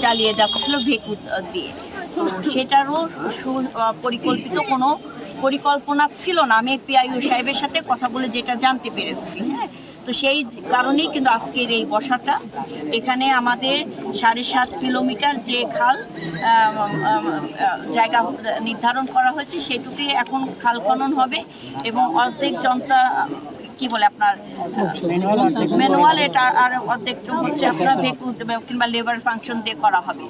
চালিয়ে যাচ্ছিল ভেকু দিয়ে, তো সেটারও পরিকল্পিত কোনো পরিকল্পনা ছিল না। আমি পিআইও সাহেবের সাথে কথা বলে যেটা জানতে পেরেছি, হ্যাঁ, তো সেই কারণেই কিন্তু আজকের এই বসাটা। এখানে আমাদের 7.5 কিলোমিটার যে খাল জায়গা নির্ধারণ করা হয়েছে সেটুকুই এখন খাল খনন হবে এবং অর্ধেক যন্ত্র কি বলে আপনার ম্যানুয়াল, এটা আর অর্ধেকটা হচ্ছে আপনার ভেকু কিংবা লেবার ফাংশন দিয়ে করা হবে,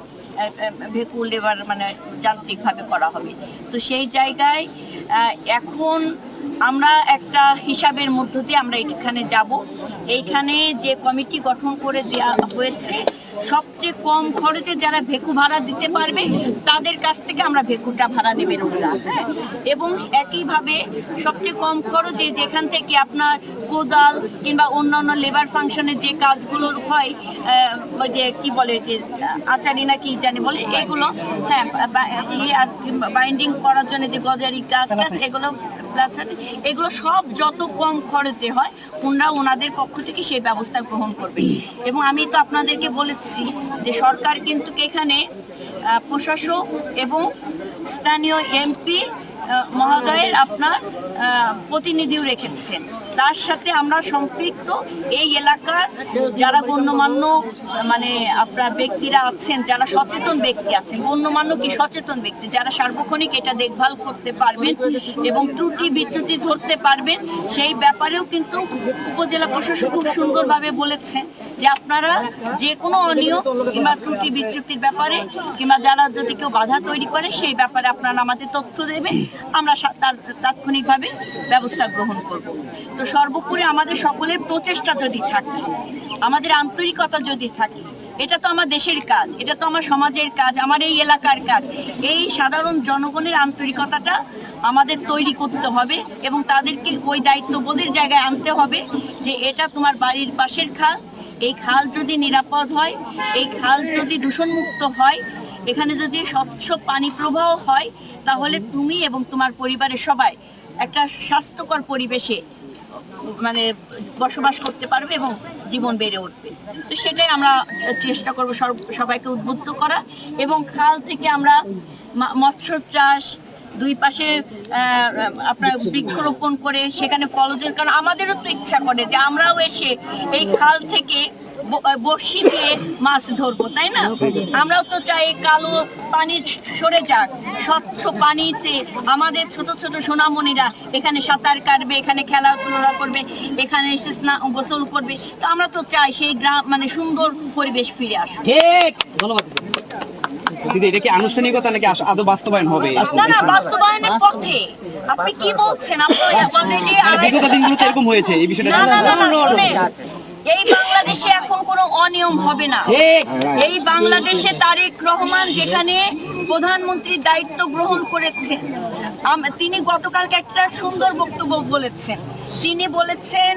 ভেকু লেবার মানে যান্ত্রিকভাবে করা হবে। তো সেই জায়গায় এখন আমরা একটা হিসাবের মধ্য দিয়ে আমরা এখানে যাব। এইখানে যে কমিটি গঠন করে দেওয়া হয়েছে, সবচেয়ে কম খরচে যারা ভেকু ভাড়া দিতে পারবে তাদের কাছ থেকে আমরা ভেকুটা ভাড়া নেবেন ওরা, হ্যাঁ। এবং একইভাবে সবচেয়ে কম খরচে যেখান থেকে আপনার কোদাল কিংবা অন্যান্য লেবার ফাংশনের যে কাজগুলো হয়, ওই যে কি বলে যে আচারি না কি জানি বলে এগুলো, হ্যাঁ, বাইন্ডিং করার জন্য যে গজারি কাজ এগুলো এগুলো সব যত কম খরচে হয় ওনাদের পক্ষ থেকে সেই ব্যবস্থা গ্রহণ করবে। এবং আমি তো আপনাদেরকে বলেছি যে সরকার কিন্তু এখানে প্রশাসক এবং স্থানীয় এমপি মহোদয়ের আপনার প্রতিনিধিও রেখেছেন। তার সাথে আমরা সম্পৃক্ত এই এলাকার যারা গণ্যমান্য মানে আপনার ব্যক্তিরা আছেন, যারা সচেতন ব্যক্তি আছেন, গণ্যমান্য কি সচেতন ব্যক্তি যারা সার্বক্ষণিক এটা দেখভাল করতে পারবেন এবং ত্রুটি বিচ্যুতি ধরতে পারবেন, সেই ব্যাপারেও কিন্তু উপজেলা প্রশাসক খুব সুন্দরভাবে বলেছেন যে আপনারা যে কোনো অনিয়ম কিংবা ত্রুটি বিচ্যুতির ব্যাপারে কিংবা যারা যদি কেউ বাধা তৈরি করে সেই ব্যাপারে আপনারা আমাদের তথ্য দেবেন, আমরা তাৎক্ষণিকভাবে ব্যবস্থা গ্রহণ করব। তো সর্বোপরি আমাদের সকলের প্রচেষ্টা যদি থাকে, আমাদের আন্তরিকতা যদি থাকে, এটা তো আমার দেশের কাজ, এটা তো আমার সমাজের কাজ, আমার এই এলাকার কাজ। এই সাধারণ জনগণের আন্তরিকতাটা আমাদের তৈরি করতে হবে এবং তাদেরকে ওই দায়িত্ববোধের জায়গায় আনতে হবে যে এটা তোমার বাড়ির পাশের খাল, এই খাল যদি নিরাপদ হয়, এই খাল যদি দূষণমুক্ত হয়, এখানে যদি স্বচ্ছ পানি প্রবাহ হয়, তাহলে তুমি এবং তোমার পরিবারের সবাই একটা স্বাস্থ্যকর পরিবেশে মানে বসবাস করতে পারবে এবং জীবন বেড়ে উঠবে। তো সেটাই আমরা চেষ্টা করব সবাইকে উদ্বুদ্ধ করা এবং খাল থেকে আমরা মৎস্য চাষ, দুই পাশে আপনার বৃক্ষরোপণ করে সেখানে ফলজের, কারণ আমাদেরও তো ইচ্ছা করে যে আমরাও এসে এই খাল থেকে বড়শি দিয়ে মাছ ধরবো, তাই না? আমরাও তো চাই কালো পানি সরে যাক, স্বচ্ছ পানিতে আমাদের ছোট ছোট সোনামণিরা এখানে সাঁতার কাটবে, এখানে খেলাধুলা করবে, এখানে এসে গোসল করবে। তো আমরা তো চাই সেই গ্রাম মানে সুন্দর পরিবেশ ফিরে আসুক। ঠিক, ধন্যবাদ দিদি। এটা কি আনুষ্ঠানিকতা নাকি আদৌ বাস্তবায়ন হবে? না না, বাস্তবায়নের পথে। আপনি কি বলছেন? আপনি অলরেডি বিগত দিনগুলোতে এরকম হয়েছে এই বিষয়টা। না না না, এই বাংলাদেশে এখন কোনো অনিয়ম হবে না। এই বাংলাদেশে তারেক রহমান যেখানে প্রধানমন্ত্রীর দায়িত্ব গ্রহণ করেছেন, তিনি গতকালকে একটা সুন্দর বক্তব্য বলেছেন। তিনি বলেছেন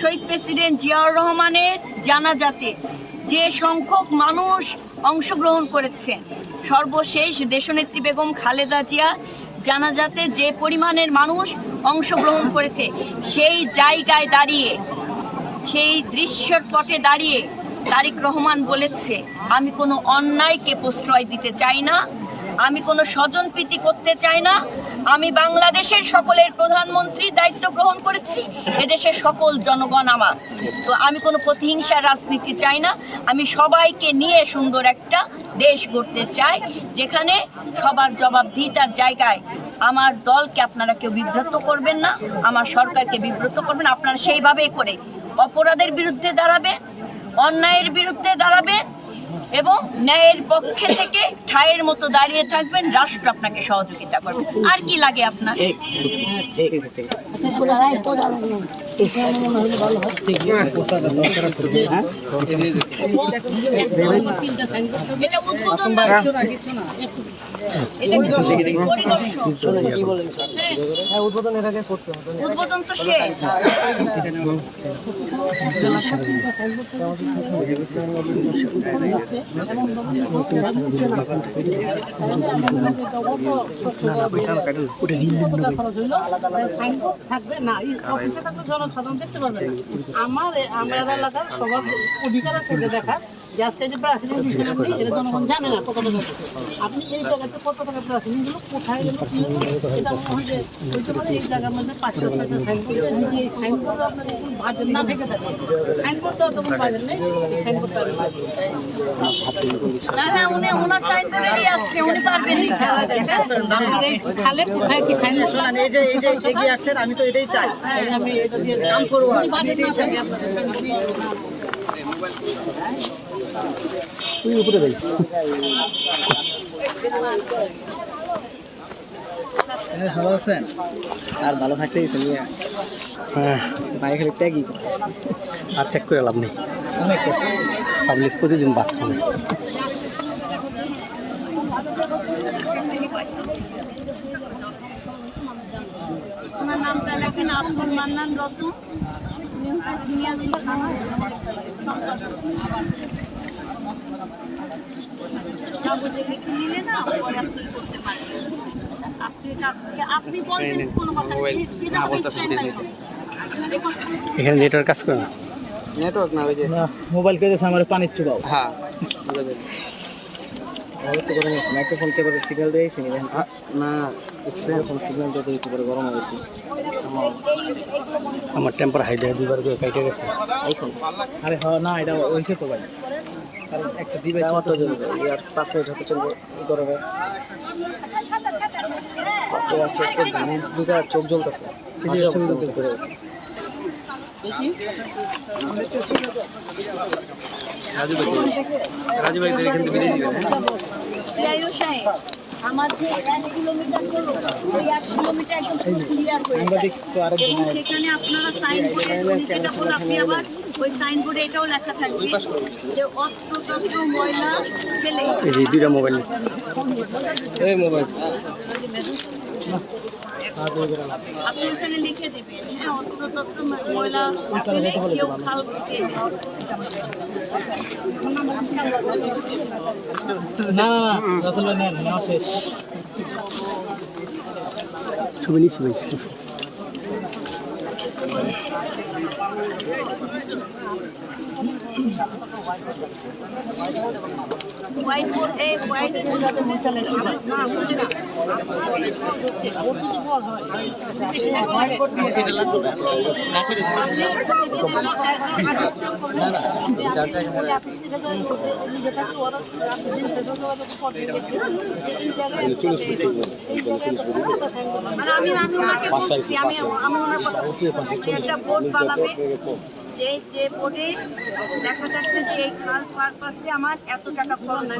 শহীদ প্রেসিডেন্ট জিয়াউর রহমানের জানাজাতে যে সংখ্যক মানুষ অংশগ্রহণ করেছেন, সর্বশেষ দেশনেত্রী বেগম খালেদা জিয়া জানাজাতে যে পরিমাণের মানুষ অংশগ্রহণ করেছে, সেই জায়গায় দাঁড়িয়ে, সেই দৃশ্যের পটে দাঁড়িয়ে তারেক রহমান বলেছে, আমি কোনো অন্যায়কে প্রশ্রয় দিতে চাই না, আমি কোনো স্বজনপ্রীতি করতে চাই না, আমি বাংলাদেশের সকলের প্রধানমন্ত্রী দায়িত্ব গ্রহণ করেছি, এদেশের সকল জনগণ আমার। তো আমি কোনো প্রতিহিংসার রাজনীতি চাই না, আমি সবাইকে নিয়ে সুন্দর একটা দেশ গড়তে চাই যেখানে সবার জবাবদিহিতার জায়গায় আমার দলকে আপনারা কেউ বিব্রত করবেন না, আমার সরকারকে বিব্রত করবেন। আপনারা সেইভাবেই করে অপরাধের বিরুদ্ধে দাঁড়াবে, অন্যায়ের বিরুদ্ধে দাঁড়াবে এবং ন্যায়ের পক্ষে থেকে ঠায়ের মতো দাঁড়িয়ে থাকবেন। রাষ্ট্র আপনাকে সহযোগিতা করবে। আর কি লাগে আপনার? উদ্বোধন তো শেষ। থাকবে না, জনসাধারণ দেখতে পারবে না। আমার এলাকার সবার অধিকার আছে এটা দেখার যে আজকে যে প্রাচীন দিচ্ছিলেন এটা জনগণ জানে না কত টাকা। আপনি এই জায়গাতে কত টাকা প্রাচীন গুলো কোথায় গেল কি হলো এটা মনে হয় যে হইতে পারে এই জায়গার মধ্যে 500-600 সাইনবোর্ড যদি এই সাইনবোর্ড আপনার বাজেট না থেকে থাকে সাইনবোর্ড তো তখন বাজেট নেই এই সাইনবোর্ডটা আমি না না উনি ওনার সাইন করেই আসছে উনি পারবেন খালে কোথায় কি সাইনবোর্ড এই যে এগিয়ে আসছেন, আমি তো এটাই চাই। আমি এটা দিয়ে কাম করবো আর বাজেট না থাকে আপনাদের সাইনবোর্ড তুই উপরে যাই ভালো আছেন? আর ভালো থাকতে গেছেন? হ্যাঁ বাইরে খালি ত্যাগই আর ত্যাগ করে লাভ নেই অনেক কষ্ট। পাবলিক প্রতিদিন বাদ হবে ওনার নামটা লেখেন আব্দুল মান্নান রতন। উনি হচ্ছে সিনিয়র যাবতীয় লিখে নিলে না পরে আপনি করতে পারবেন। আপনি বলবেন কোনো কথা নেই, যেটা বলছেন না কেন। এখানে নেটওয়ার্ক কাজ করে না নেটওয়ার্ক না, ওই যে মোবাইল কেটেছে আমার পানির চুবাও। হ্যাঁ মাইক্রোফোন কেবল সিগন্যাল দিয়েছি না, এক্সেল সিগন্যাল দিয়ে একটু করে গরম হয়েছে। আমার টেম্পার হাই দেয় দুবার করে কেটে গেছে আরে হ্যাঁ না, এটা হয়েছে তো ভাই, কারণ একটা দিবে আমার তো চলবে আর 5 মিনিট হতে চলবে গরমে। চোখ জ্বলতেছে, চোখ জ্বলতেছে। রাজু ভাই এখান থেকে বেরিয়ে যাবেন প্রিয় সাহেব, আমার যে 1 কিলোমিটার হলো ওই 1 কিলোমিটার একদম ক্লিয়ার হয়ে যায়। এবং সেখানে আপনারা সাইনবোর্ডে যেটা বলে আপনি আবার ওই সাইনবোর্ডে এটাও লেখা থাকবে যে অস্ত্রশস্ত্র ময়লা ফেলে এই যে দুইটা মোবাইল এই মোবাইল আপনি ওখানে লিখে দেবেন, হ্যাঁ অস্ত্রশস্ত্র ময়লা ফেলে কেউ খাল পুঁতে না না না রাসেল ভাই নেন, নেওয়া শেষ। ছবি নিচ্ছি ভাই হোয়াইট বোর্ড এই হোয়াইট মানে আমি ওনাকে বলছি, আমি ওনার কথা একটা বোর্ড বানাবে যে বোর্ডে দেখা যাচ্ছে যে এই খাল পার পাশে আমার এত টাকা খরচ